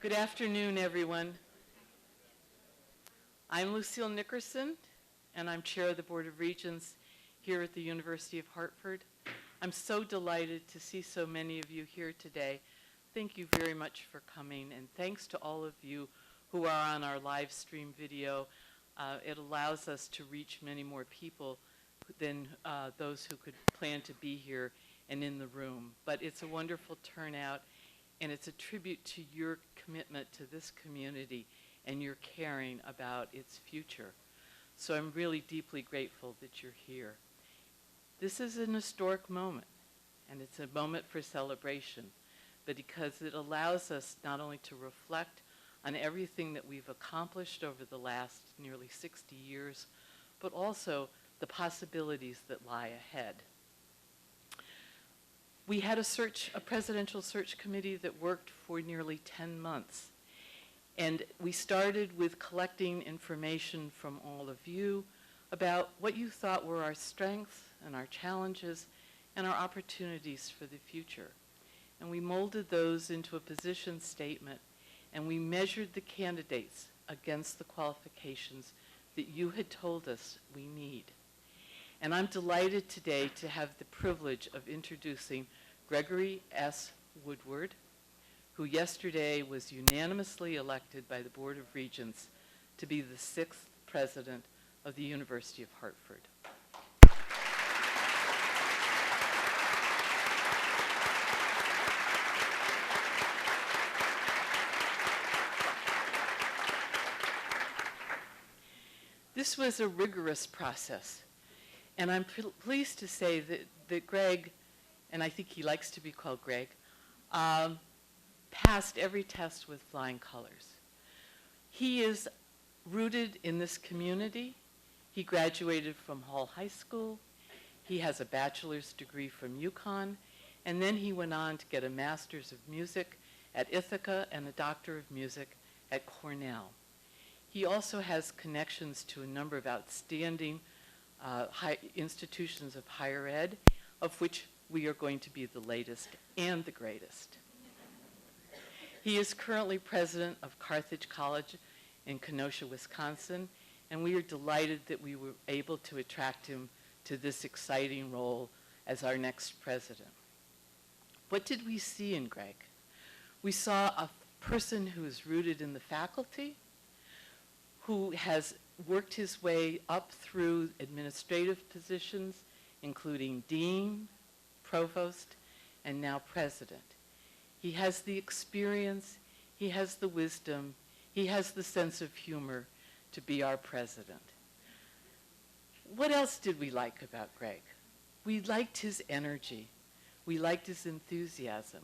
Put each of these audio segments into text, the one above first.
Good afternoon, everyone. I'm Lucille Nickerson, and I'm chair of the Board of Regents here at the University of Hartford. I'm so delighted to see so many of you here today. Thank you very much for coming, and thanks to all of you who are on our live stream video. It allows us to reach many more people than those who could plan to be here and in the room. But it's a wonderful turnout, and it's a tribute to your commitment to this community and your caring about its future. So I'm really deeply grateful that you're here. This is an historic moment, and it's a moment for celebration, but because it allows us not only to reflect on everything that we've accomplished over the last nearly 60 years, but also the possibilities that lie ahead. We had a presidential search committee that worked for nearly 10 months. And we started with collecting information from all of you about what you thought were our strengths and our challenges and our opportunities for the future. And we molded those into a position statement, and we measured the candidates against the qualifications that you had told us we need. And I'm delighted today to have the privilege of introducing Gregory S. Woodward, who yesterday was unanimously elected by the Board of Regents to be the 6th president of the University of Hartford. This was a rigorous process, and I'm pleased to say that Greg, and I think he likes to be called Greg, passed every test with flying colors. He is rooted in this community. He graduated from Hall High School. He has a bachelor's degree from UConn, and then he went on to get a master's of music at Ithaca and a doctor of music at Cornell. He also has connections to a number of outstanding institutions of higher ed, of which we are going to be the latest and the greatest. He is currently president of Carthage College in Kenosha, Wisconsin, and we are delighted that we were able to attract him to this exciting role as our next president. What did we see in Greg? We saw a person who is rooted in the faculty, who has worked his way up through administrative positions, including dean, provost, and now president. He has the experience, he has the wisdom, he has the sense of humor to be our president. What else did we like about Greg? We liked his energy. We liked his enthusiasm.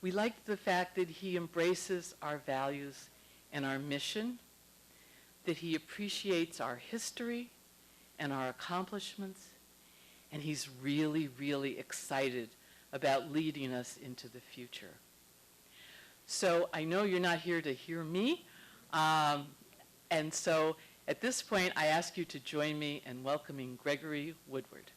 We liked the fact that he embraces our values and our mission, that he appreciates our history and our accomplishments, and he's really, really excited about leading us into the future. So I know you're not here to hear me, and so at this point I ask you to join me in welcoming Gregory Woodward.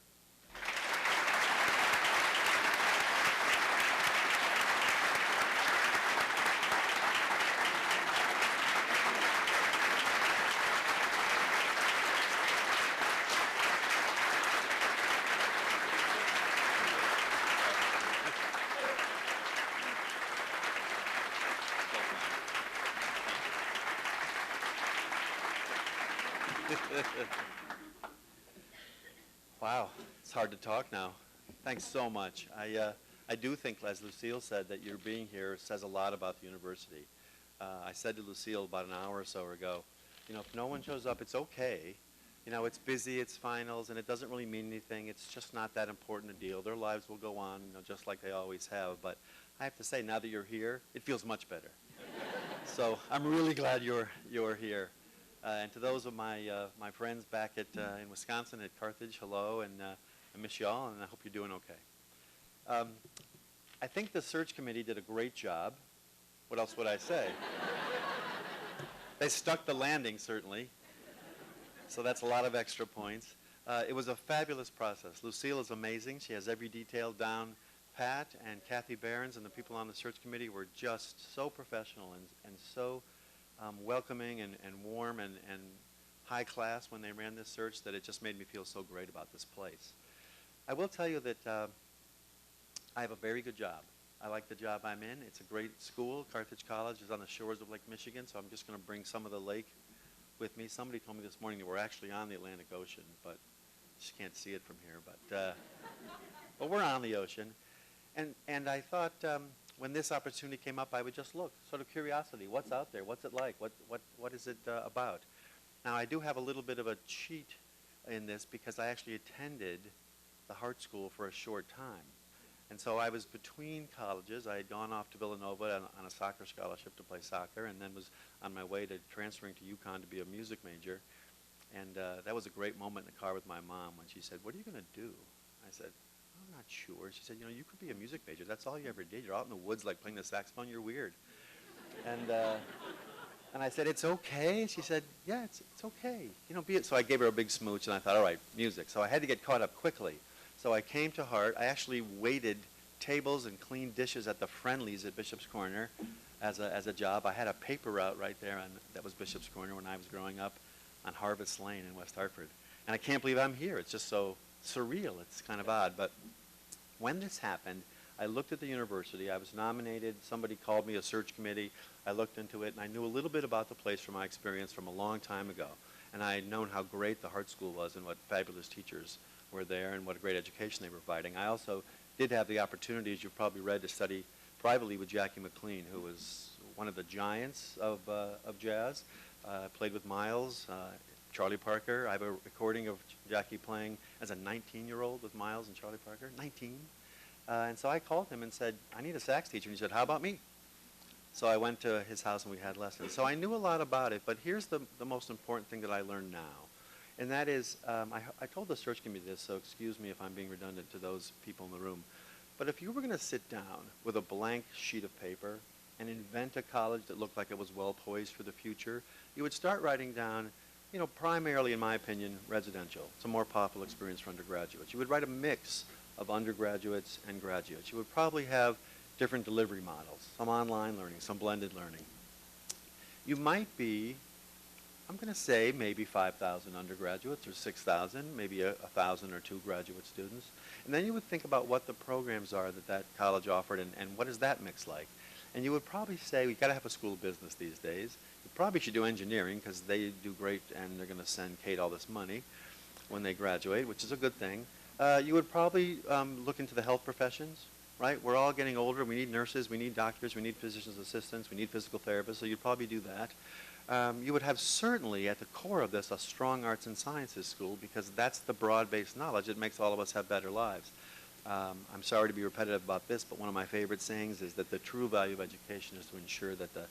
Wow, it's hard to talk now. Thanks so much. I do think, as Lucille said, that your being here says a lot about the university. I said to Lucille about an hour or so ago, you know, if no one shows up, it's okay. You know, it's busy, it's finals, and it doesn't really mean anything. It's just not that important a deal. Their lives will go on, you know, just like they always have. But I have to say, now that you're here, it feels much better. So I'm really glad you're here. And to those of my friends back in Wisconsin at Carthage, hello, and I miss y'all, and I hope you're doing okay. I think the search committee did a great job. What else would I say? They stuck the landing, certainly. So that's a lot of extra points. It was a fabulous process. Lucille is amazing. She has every detail down Pat and Kathy Behrens and the people on the search committee were just so professional and so welcoming and warm and high class when they ran this search that it just made me feel so great about this place. I will tell you that I have a very good job. I like the job I'm in. It's a great school. Carthage College is on the shores of Lake Michigan, so I'm just going to bring some of the lake with me. Somebody told me this morning that we're actually on the Atlantic Ocean, but you just can't see it from here. But we're on the ocean. And I thought when this opportunity came up, I would just look, sort of curiosity. What's out there? What's it like? What is it about? Now, I do have a little bit of a cheat in this because I actually attended the Hart School for a short time. And so I was between colleges. I had gone off to Villanova on a soccer scholarship to play soccer, and then was on my way to transferring to UConn to be a music major. And that was a great moment in the car with my mom when she said, "What are you going to do?" I said, "I'm not sure." She said, "You know, you could be a music major. That's all you ever did. You're out in the woods like playing the saxophone. You're weird." And I said, "It's okay." She said, "Yeah, it's okay. You know, be it." So I gave her a big smooch, and I thought, all right, music. So I had to get caught up quickly. So I came to Hart. I actually waited tables and cleaned dishes at the Friendlies at Bishop's Corner as a job. I had a paper route right there that was Bishop's Corner when I was growing up on Harvest Lane in West Hartford. And I can't believe I'm here. It's just so surreal. It's kind of odd. But when this happened, I looked at the university. I was nominated. Somebody called me, a search committee. I looked into it, and I knew a little bit about the place from my experience from a long time ago. And I had known how great the Hart School was and what fabulous teachers were there and what a great education they were providing. I also did have the opportunity, as you've probably read, to study privately with Jackie McLean, who was one of the giants of jazz. Played with Miles, Charlie Parker. I have a recording of Jackie playing as a 19-year-old with Miles and Charlie Parker. 19. And so I called him and said, "I need a sax teacher." And he said, "How about me?" So I went to his house and we had lessons. So I knew a lot about it, but here's the most important thing that I learned now. And that is, I told the search committee this, so excuse me if I'm being redundant to those people in the room. But if you were going to sit down with a blank sheet of paper and invent a college that looked like it was well poised for the future, you would start writing down, you know, primarily, in my opinion, residential. It's a more popular experience for undergraduates. You would write a mix of undergraduates and graduates. You would probably have different delivery models, some online learning, some blended learning. You might be, I'm going to say, maybe 5,000 undergraduates or 6,000, maybe 1,000 or 2 graduate students. And then you would think about what the programs are that college offered and what is that mix like. And you would probably say, we've got to have a school of business these days. You probably should do engineering because they do great and they're going to send Kate all this money when they graduate, which is a good thing. You would probably look into the health professions, right? We're all getting older. We need nurses, we need doctors, we need physician's assistants, we need physical therapists, so you'd probably do that. You would have certainly at the core of this a strong arts and sciences school because that's the broad-based knowledge that makes all of us have better lives. I'm sorry to be repetitive about this, but one of my favorite sayings is that the true value of education is to ensure that the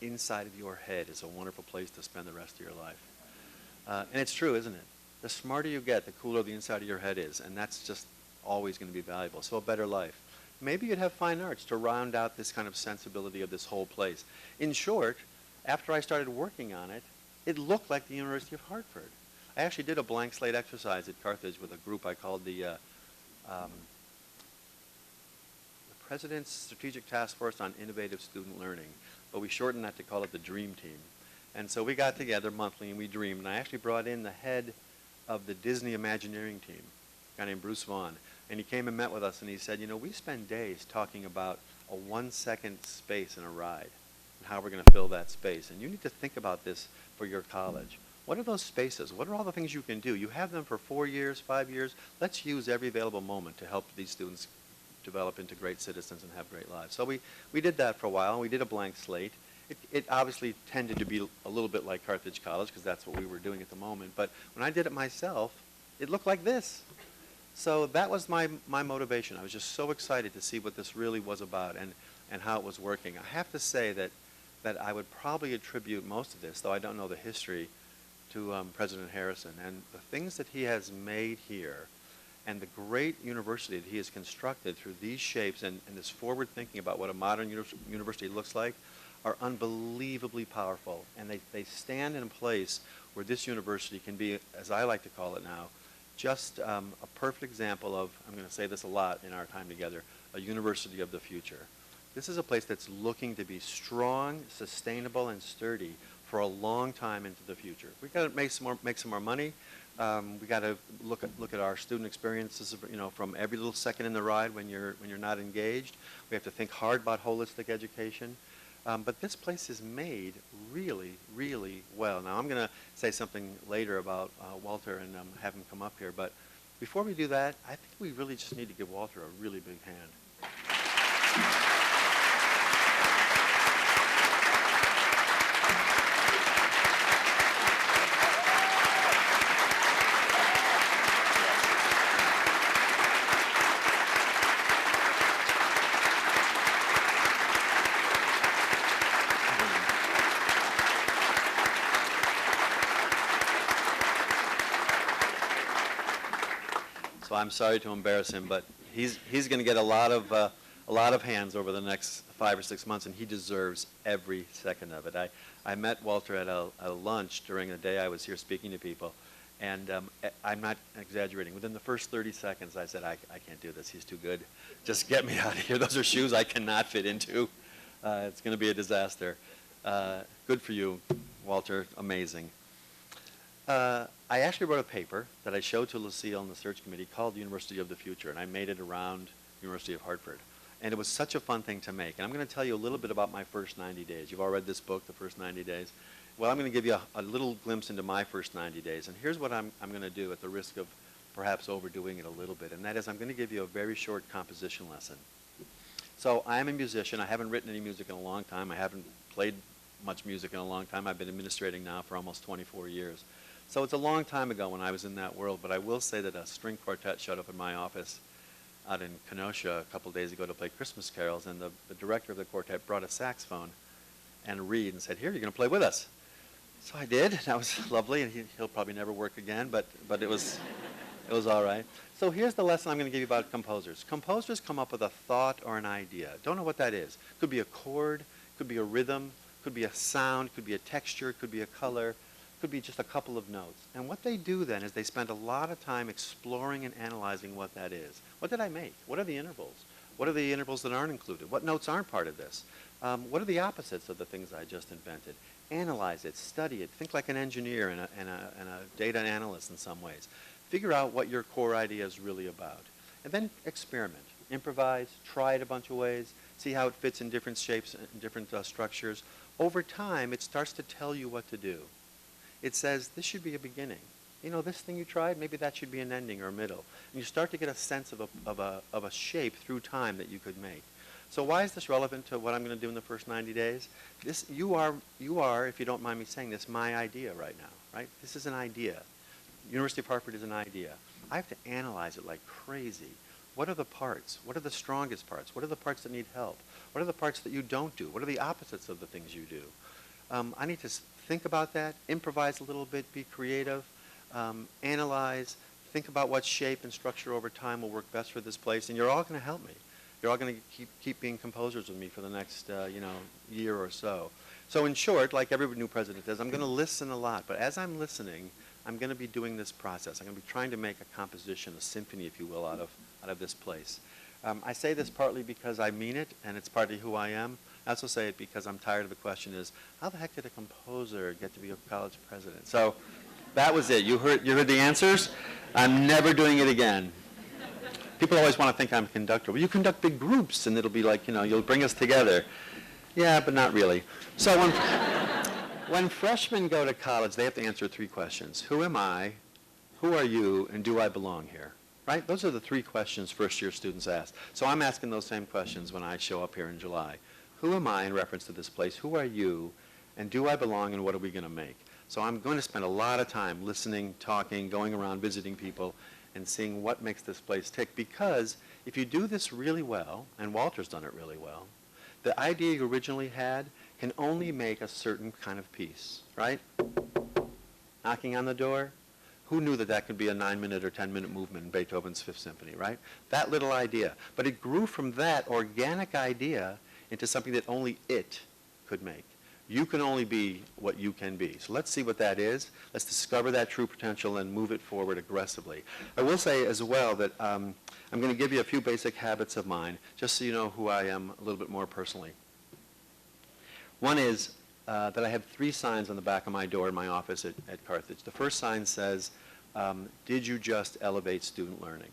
inside of your head is a wonderful place to spend the rest of your life. And it's true, isn't it? The smarter you get, the cooler the inside of your head is, and that's just always going to be valuable. So a better life. Maybe you'd have fine arts to round out this kind of sensibility of this whole place. In short, after I started working on it, it looked like the University of Hartford. I actually did a blank slate exercise at Carthage with a group I called the President's Strategic Task Force on Innovative Student Learning, but we shortened that to call it the Dream Team. And so we got together monthly and we dreamed, and I actually brought in the head of the Disney Imagineering team, a guy named Bruce Vaughn, and he came and met with us and he said, you know, we spend days talking about a 1-second space in a ride and how we're going to fill that space, and you need to think about this for your college. What are those spaces? What are all the things you can do? You have them for 4 years, 5 years. Let's use every available moment to help these students develop into great citizens and have great lives. So we did that for a while, and we did a blank slate. It obviously tended to be a little bit like Carthage College because that's what we were doing at the moment. But when I did it myself, it looked like this. So that was my motivation. I was just so excited to see what this really was about and how it was working. I have to say that I would probably attribute most of this, though I don't know the history, to President Harrison. And the things that he has made here and the great university that he has constructed through these shapes and this forward thinking about what a modern university looks like are unbelievably powerful. And they stand in a place where this university can be, as I like to call it now, just a perfect example of, I'm going to say this a lot in our time together, a university of the future. This is a place that's looking to be strong, sustainable, and sturdy for a long time into the future. We've got to make some more money. We got to look at our student experiences, from every little second in the ride when you're not engaged. We have to think hard about holistic education. But this place is made really, really well. Now, I'm going to say something later about Walter and have him come up here. But before we do that, I think we really just need to give Walter a really big hand. So I'm sorry to embarrass him, but he's going to get a lot of hands over the next 5 or 6 months, and he deserves every second of it. I met Walter at a lunch during the day I was here speaking to people, and I'm not exaggerating. Within the first 30 seconds, I said, I can't do this. He's too good. Just get me out of here. Those are shoes I cannot fit into. It's going to be a disaster. Good for you, Walter. Amazing. I actually wrote a paper that I showed to Lucille and the search committee called University of the Future, and I made it around University of Hartford. And it was such a fun thing to make. And I'm going to tell you a little bit about my first 90 days. You've all read this book, The First 90 Days. Well, I'm going to give you a little glimpse into my first 90 days. And here's what I'm going to do at the risk of perhaps overdoing it a little bit. And that is I'm going to give you a very short composition lesson. So I'm a musician. I haven't written any music in a long time. I haven't played much music in a long time. I've been administrating now for almost 24 years. So it's a long time ago when I was in that world, but I will say that a string quartet showed up in my office out in Kenosha a couple days ago to play Christmas carols, and the director of the quartet brought a saxophone and a reed and said, "Here, you're going to play with us." So I did. That was lovely, and he'll probably never work again, but it was all right. So here's the lesson I'm going to give you about composers. Composers come up with a thought or an idea. Don't know what that is. Could be a chord, could be a rhythm, could be a sound, could be a texture, could be a color, could be just a couple of notes. And what they do then is they spend a lot of time exploring and analyzing what that is. What did I make? What are the intervals? What are the intervals that aren't included? What notes aren't part of this? What are the opposites of the things I just invented? Analyze it, study it, think like an engineer and a data analyst in some ways. Figure out what your core idea is really about. And then experiment. Improvise, try it a bunch of ways, see how it fits in different shapes and different structures. Over time, it starts to tell you what to do. It says, this should be a beginning. This thing you tried, maybe that should be an ending or a middle. And you start to get a sense of a shape through time that you could make. So why is this relevant to what I'm going to do in the first 90 days? You are, if you don't mind me saying this, my idea right now, right? This is an idea. University of Hartford is an idea. I have to analyze it like crazy. What are the parts? What are the strongest parts? What are the parts that need help? What are the parts that you don't do? What are the opposites of the things you do? I need to think about that, improvise a little bit, be creative, analyze, think about what shape and structure over time will work best for this place, and you're all going to help me. You're all going to keep being composers with me for the next year or so. So in short, like every new president does, I'm going to listen a lot, but as I'm listening, I'm going to be doing this process. I'm going to be trying to make a composition, a symphony, if you will, out of this place. I say this partly because I mean it, and it's partly who I am. I also say it because I'm tired of the question is, how the heck did a composer get to be a college president? So that was it. You heard the answers? I'm never doing it again. People always want to think I'm a conductor. Well, you conduct big groups, and it'll be like, you'll bring us together. Yeah, but not really. So when freshmen go to college, they have to answer 3 questions. Who am I? Who are you? And do I belong here? Right? Those are the 3 questions first-year students ask. So I'm asking those same questions when I show up here in July. Who am I in reference to this place? Who are you? And do I belong, and what are we going to make? So I'm going to spend a lot of time listening, talking, going around, visiting people, and seeing what makes this place tick. Because if you do this really well, and Walter's done it really well, the idea you originally had can only make a certain kind of piece, right? Knocking on the door. Who knew that could be a 9-minute or 10-minute movement in Beethoven's 5th Symphony, right? That little idea. But it grew from that organic idea into something that only it could make. You can only be what you can be. So let's see what that is. Let's discover that true potential and move it forward aggressively. I will say as well that I'm going to give you a few basic habits of mine, just so you know who I am a little bit more personally. One is that I have 3 signs on the back of my door in my office at Carthage. The first sign says, did you just elevate student learning?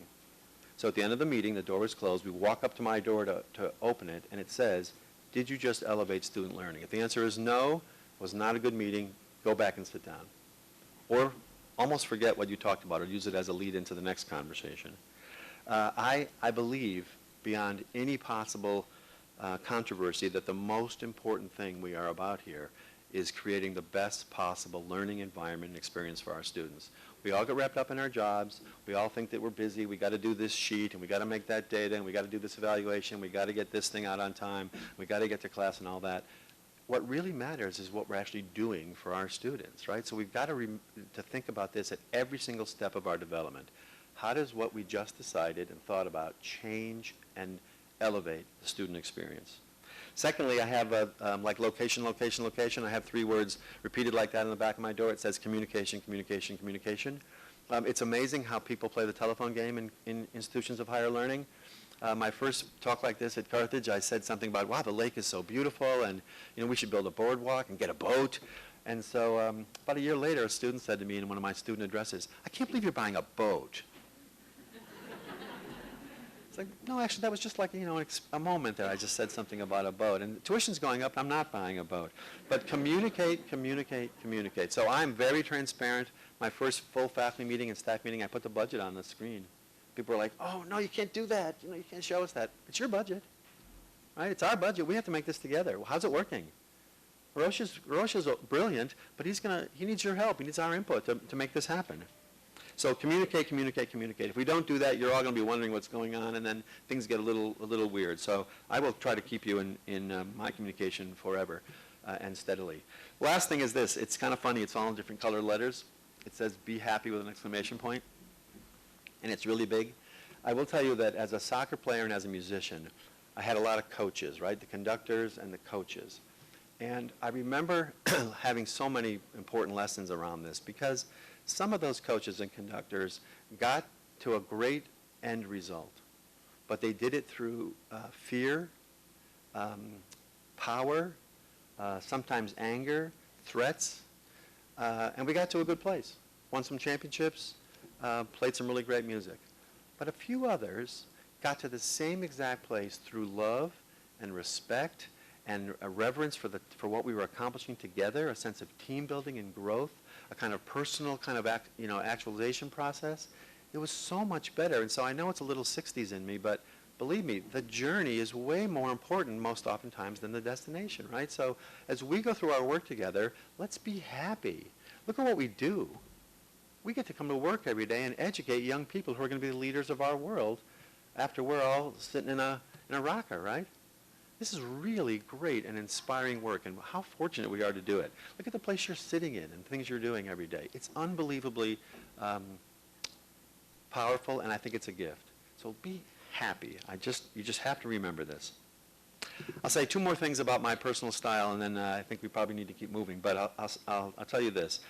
So at the end of the meeting, the door is closed. We walk up to my door to open it, and it says, did you just elevate student learning? If the answer is no, it was not a good meeting, go back and sit down. Or almost forget what you talked about or use it as a lead into the next conversation. I believe, beyond any possible controversy, that the most important thing we are about here is creating the best possible learning environment and experience for our students. We all get wrapped up in our jobs. We all think that we're busy. We got to do this sheet, and we got to make that data, and we got to do this evaluation. We got to get this thing out on time. We got to get to class and all that. What really matters is what we're actually doing for our students, right? So we've got to think about this at every single step of our development. How does what we just decided and thought about change and elevate the student experience? Secondly, I have like location, location, location. I have 3 words repeated like that on the back of my door. It says communication, communication, communication. It's amazing how people play the telephone game in institutions of higher learning. My first talk like this at Carthage, I said something about, wow, the lake is so beautiful, and we should build a boardwalk and get a boat. And so about a year later, a student said to me in one of my student addresses, I can't believe you're buying a boat. It's like, no, actually, that was just like, a moment there. I just said something about a boat. And tuition's going up, I'm not buying a boat. But communicate, communicate, communicate. So I'm very transparent. My first full faculty meeting and staff meeting, I put the budget on the screen. People are like, oh, no, you can't do that. You can't show us that. It's your budget, right? It's our budget. We have to make this together. Well, how's it working? Rosh is brilliant, but he needs your help. He needs our input to make this happen. So communicate, communicate, communicate. If we don't do that, you're all going to be wondering what's going on, and then things get a little weird. So I will try to keep you in my communication forever and steadily. Last thing is this. It's kind of funny. It's all in different colored letters. It says, be happy with an exclamation point, and it's really big. I will tell you that as a soccer player and as a musician, I had a lot of coaches, right? The conductors and the coaches. And I remember having so many important lessons around this because some of those coaches and conductors got to a great end result, but they did it through fear, power, sometimes anger, threats, and we got to a good place. Won some championships, played some really great music. But a few others got to the same exact place through love and respect and a reverence for what we were accomplishing together, a sense of team building and growth, a kind of personal kind of actualization process. It was so much better. And so I know it's a little 60s in me, but believe me, the journey is way more important most oftentimes than the destination, right? So as we go through our work together, let's be happy. Look at what we do. We get to come to work every day and educate young people who are going to be the leaders of our world after we're all sitting in a rocker, right? This is really great and inspiring work, and how fortunate we are to do it. Look at the place you're sitting in and things you're doing every day. It's unbelievably powerful, and I think it's a gift. So be happy. You just have to remember this. I'll say 2 more things about my personal style, and then I think we probably need to keep moving. But I'll tell you this.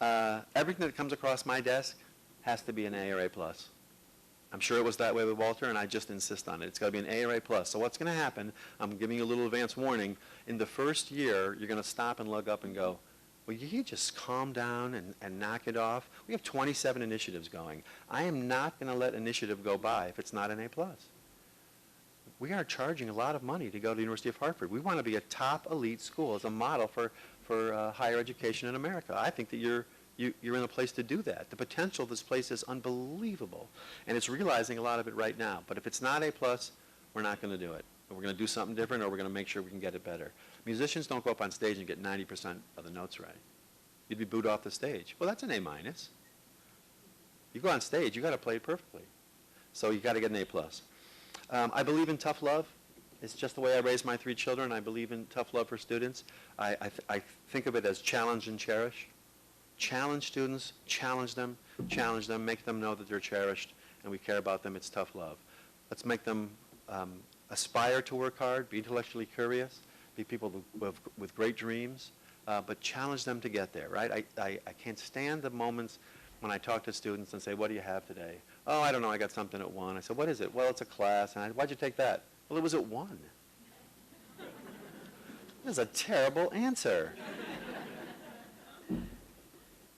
Everything that comes across my desk has to be an A or A+. I'm sure it was that way with Walter, and I just insist on it. It's got to be an A or A+. So what's going to happen, I'm giving you a little advance warning, in the first year, you're going to stop and look up and go, will you just calm down and knock it off? We have 27 initiatives going. I am not going to let initiative go by if it's not an A+. We are charging a lot of money to go to the University of Hartford. We want to be a top elite school as a model for higher education in America. I think that you're in a place to do that. The potential of this place is unbelievable, and it's realizing a lot of it right now. But if it's not A+, we're not going to do it. We're going to do something different, or we're going to make sure we can get it better. Musicians don't go up on stage and get 90% of the notes right. You'd be booed off the stage. Well, that's an A-. You go on stage, you got to play it perfectly. So you got to get an A+. I believe in tough love. It's just the way I raised my 3 children. I believe in tough love for students. I think of it as challenge and cherish. Challenge students, challenge them, make them know that they're cherished and we care about them. It's tough love. Let's make them aspire to work hard, be intellectually curious, be people with great dreams, but challenge them to get there, right? I can't stand the moments when I talk to students and say, what do you have today? Oh, I don't know, I got something at 1. I said, what is it? Well, it's a class. And why'd you take that? Well, it was at 1. That's a terrible answer.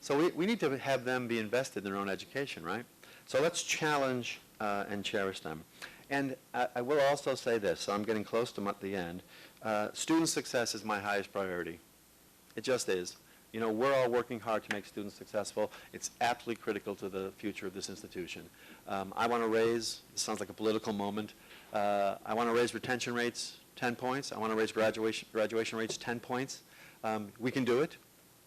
So we need to have them be invested in their own education, right? So let's challenge and cherish them. And I will also say this, so I'm getting close to the end. Student success is my highest priority. It just is. You know, we're all working hard to make students successful. It's absolutely critical to the future of this institution. I want to raise, this sounds like a political moment, I want to raise retention rates 10 points. I want to raise graduation rates 10 points. We can do it.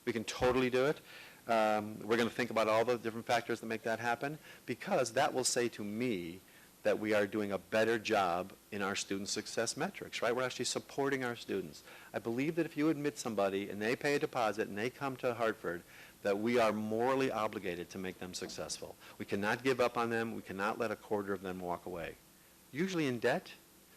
We can totally do it. We're going to think about all the different factors that make that happen, because that will say to me that we are doing a better job in our student success metrics, right? We're actually supporting our students. I believe that if you admit somebody and they pay a deposit and they come to Hartford, that we are morally obligated to make them successful. We cannot give up on them. We cannot let a quarter of them walk away. Usually in debt,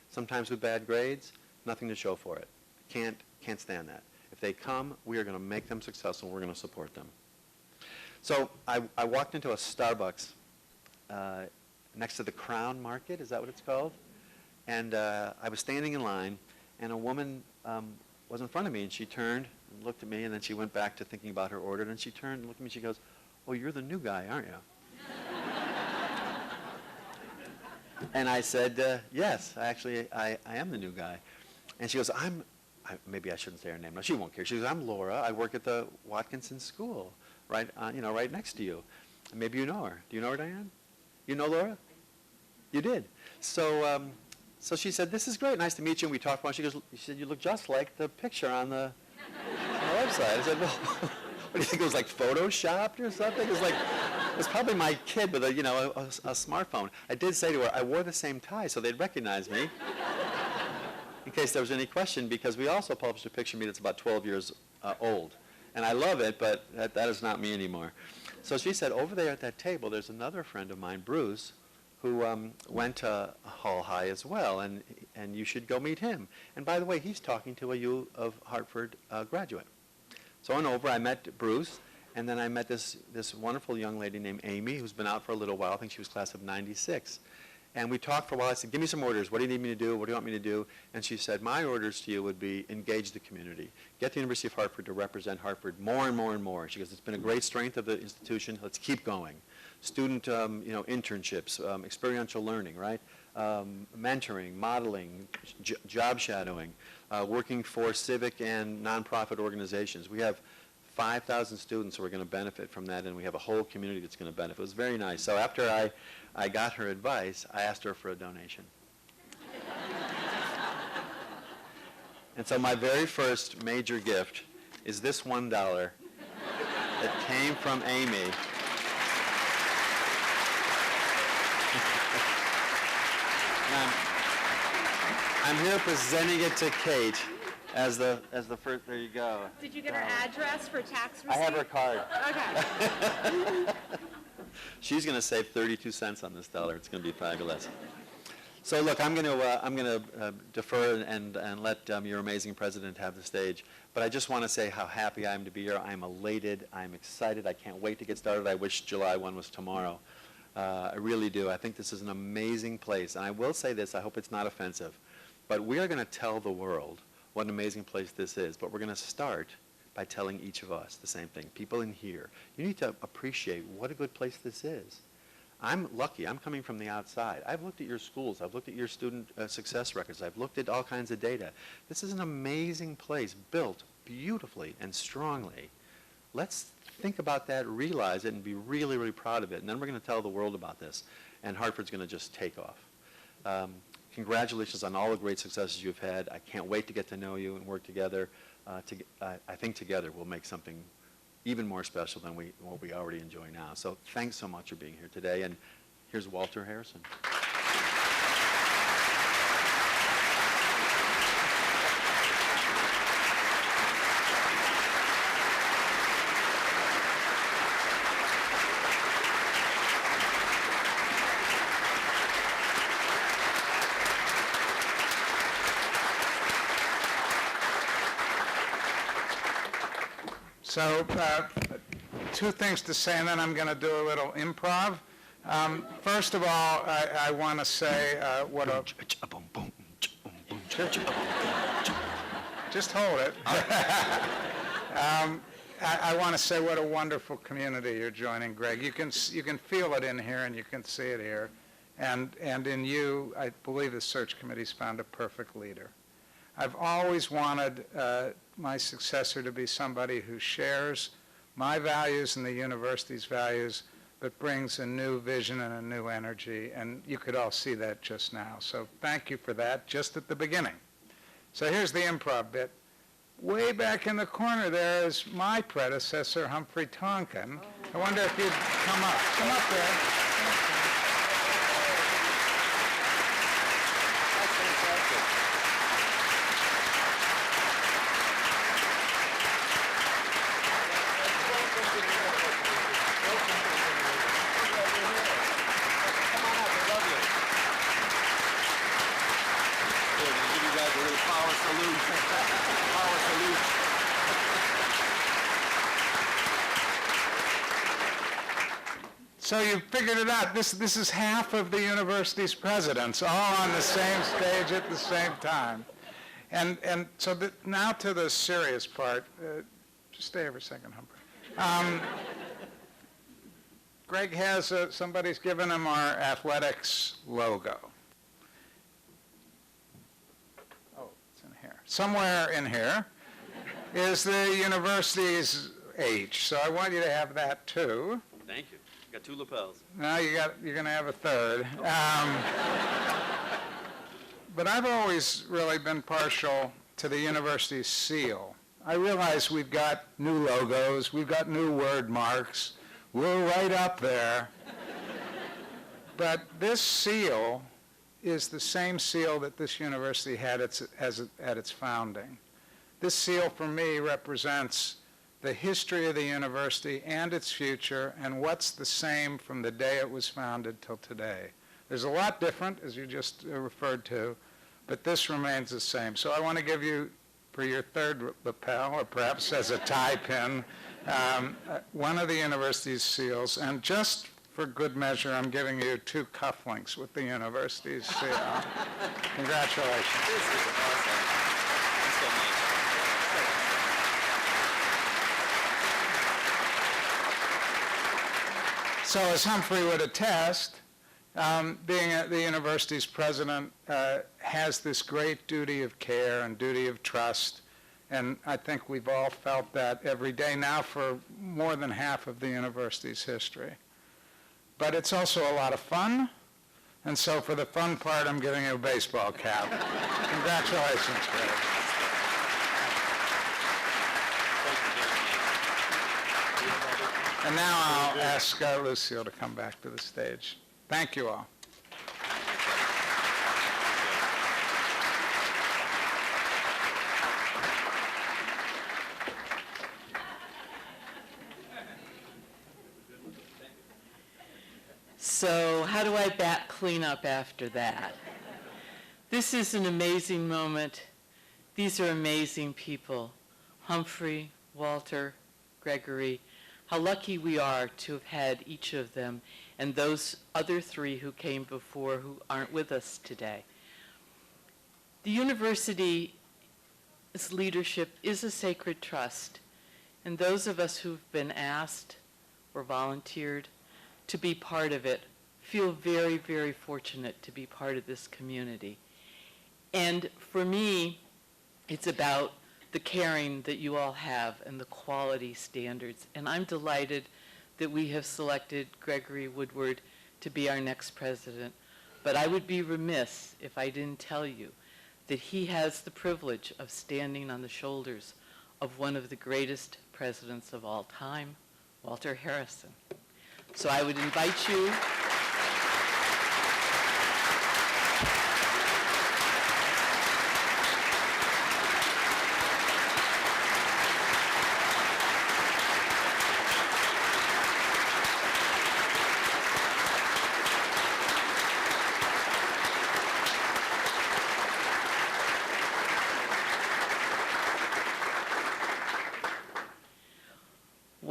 sometimes with bad grades, nothing to show for it. Can't stand that. If they come, we are going to make them successful. We're going to support them. So I walked into a Starbucks next to the Crown Market, is that what it's called? And I was standing in line, and a woman was in front of me, and she turned and looked at me, and then she went back to thinking about her order, and then she turned and looked at me, and she goes, "Oh, you're the new guy, aren't you?" And I said, yes, actually, I am the new guy. And she goes, maybe I shouldn't say her name. No, she won't care. She goes, "I'm Laura. I work at the Watkinson School, right next to you. Maybe you know her. Do you know her, Diane? You know Laura? You did. So she said, "This is great. Nice to meet you." And we talked about it. She said, "You look just like the picture on the website." I said, "Well, what do you think? It was like photoshopped or something?" It was probably my kid with a smartphone. I did say to her, I wore the same tie so they'd recognize me in case there was any question, because we also published a picture of me that's about 12 years old. And I love it, but that is not me anymore. So she said, over there at that table, there's another friend of mine, Bruce, who went to Hall High as well, and you should go meet him. And by the way, he's talking to a U of Hartford graduate. So I went over, I met Bruce, and then I met this wonderful young lady named Amy, who's been out for a little while. I think she was class of '96. And we talked for a while. I said, "Give me some orders. What do you need me to do? What do you want me to do?" And she said, "My orders to you would be engage the community. Get the University of Hartford to represent Hartford more and more and more." She goes, "It's been a great strength of the institution. Let's keep going. Student, internships, experiential learning, right? Mentoring, modeling, job shadowing, working for civic and nonprofit organizations. We have 5,000 students who are going to benefit from that, and we have a whole community that's going to benefit." It was very nice. So after I got her advice, I asked her for a donation. And so my very first major gift is this $1 that came from Amy. I'm here presenting it to Kate as the first. There you go. Did you get her address for tax receipt? I have her card. Okay. She's going to save 32 cents on this dollar. It's going to be fabulous. So look, I'm going to defer and let your amazing president have the stage. But I just want to say how happy I am to be here. I'm elated. I'm excited. I can't wait to get started. I wish July 1 was tomorrow. I really do. I think this is an amazing place. And I will say this. I hope it's not offensive. But we are going to tell the world what an amazing place this is. But we're going to start by telling each of us the same thing. People in here, you need to appreciate what a good place this is. I'm lucky. I'm coming from the outside. I've looked at your schools. I've looked at your student success records. I've looked at all kinds of data. This is an amazing place, built beautifully and strongly. Let's think about that, realize it, and be really, really proud of it. And then we're going to tell the world about this. And Hartford's going to just take off. Congratulations on all the great successes you've had. I can't wait to get to know you and work together. I think together we'll make something even more special than what we already enjoy now. So thanks so much for being here today. And here's Walter Harrison. So, two things to say, and then I'm going to do a little improv. First of all, I want to say what a... Just hold it. I want to say what a wonderful community you're joining, Greg. You can feel it in here, and you can see it here. And in you, I believe the search committee's found a perfect leader. I've always wanted my successor to be somebody who shares my values and the university's values, but brings a new vision and a new energy, and you could all see that just now. So thank you for that, just at the beginning. So here's the improv bit. Way back in the corner there is my predecessor, Humphrey Tonkin. I wonder if you'd come up. Come up there. So you figured it out. This is half of the university's presidents, all on the same stage at the same time. And so now to the serious part. Just stay here for a second, Humphrey. Greg has, somebody's given him our athletics logo. Oh, it's in here. Somewhere in here is the university's H. So I want you to have that too. Thank you. Got two lapels. Now you're going to have a third. But I've always really been partial to the university's seal. I realize we've got new logos, we've got new word marks, we're right up there. But this seal is the same seal that this university had at its founding. This seal for me represents the history of the university and its future, and what's the same from the day it was founded till today. There's a lot different, as you just referred to, but this remains the same. So I want to give you, for your third lapel, or perhaps as a tie pin, one of the university's seals, and just for good measure, I'm giving you two cufflinks with the university's seal. Congratulations. This is awesome. Thanks so much. So as Humphrey would attest, being the university's president has this great duty of care and duty of trust, and I think we've all felt that every day now for more than half of the university's history. But it's also a lot of fun, and so for the fun part, I'm giving you a baseball cap. Congratulations, Greg. And now I'll ask Lucille to come back to the stage. Thank you all. So how do I clean up after that? This is an amazing moment. These are amazing people. Humphrey, Walter, Gregory. How lucky we are to have had each of them, and those other three who came before who aren't with us today. The university's leadership is a sacred trust, and those of us who've been asked or volunteered to be part of it feel very, very fortunate to be part of this community. And for me, it's about the caring that you all have and the quality standards. And I'm delighted that we have selected Gregory Woodward to be our next president. But I would be remiss if I didn't tell you that he has the privilege of standing on the shoulders of one of the greatest presidents of all time, Walter Harrison. So I would invite you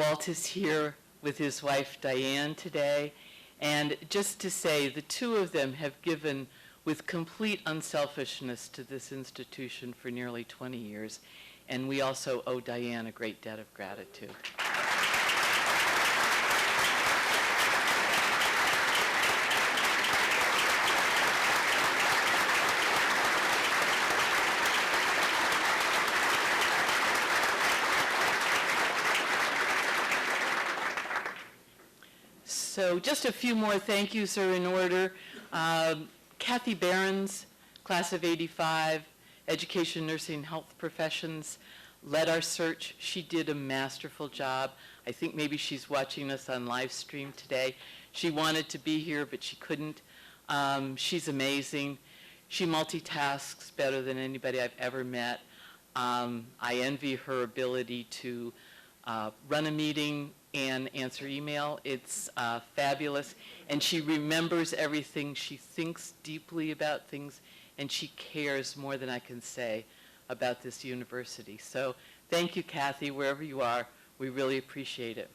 Walt is here with his wife Diane today, and just to say the two of them have given with complete unselfishness to this institution for nearly 20 years, and we also owe Diane a great debt of gratitude. So just a few more thank yous are in order. Kathy Behrens, class of '85, education, nursing, health professions, led our search. She did a masterful job. I think maybe she's watching us on live stream today. She wanted to be here, but she couldn't. She's amazing. She multitasks better than anybody I've ever met. I envy her ability to run a meeting and answer email. It's fabulous. And she remembers everything. She thinks deeply about things, and she cares more than I can say about this university. So thank you, Kathy, wherever you are. We really appreciate it.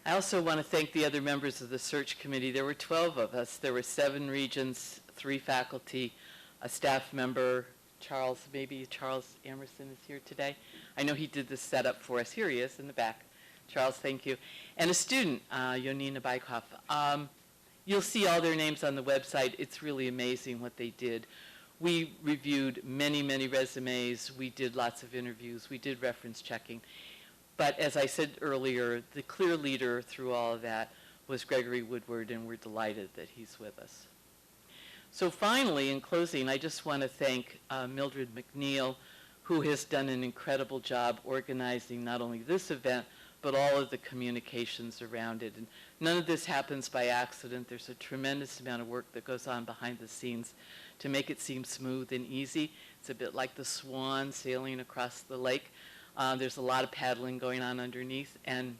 I also want to thank the other members of the search committee. There were 12 of us. There were 7 regents, 3 faculty, a staff member. Maybe Charles Emerson is here today. I know he did the setup for us. Here he is in the back. Charles, thank you. And a student, Yonina Bykoff. You'll see all their names on the website. It's really amazing what they did. We reviewed many, many resumes. We did lots of interviews. We did reference checking. But as I said earlier, the clear leader through all of that was Gregory Woodward, and we're delighted that he's with us. So finally, in closing, I just want to thank Mildred McNeil, who has done an incredible job organizing not only this event, but all of the communications around it. And none of this happens by accident. There's a tremendous amount of work that goes on behind the scenes to make it seem smooth and easy. It's a bit like the swan sailing across the lake. There's a lot of paddling going on underneath, and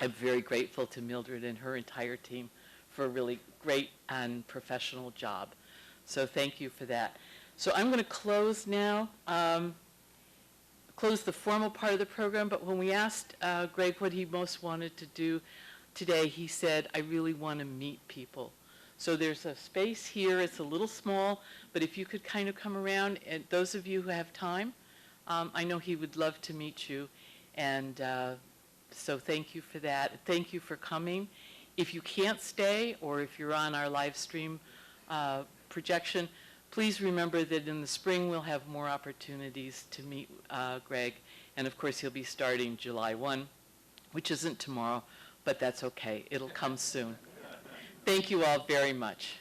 I'm very grateful to Mildred and her entire team for a really great and professional job. So thank you for that. So I'm going to close now, close the formal part of the program, but when we asked Greg what he most wanted to do today, he said, I really want to meet people. So there's a space here. It's a little small, but if you could kind of come around, and those of you who have time, I know he would love to meet you, and so thank you for that. Thank you for coming. If you can't stay, or if you're on our live stream projection, please remember that in the spring we'll have more opportunities to meet Greg, and of course he'll be starting July 1, which isn't tomorrow, but that's okay. It'll come soon. Thank you all very much.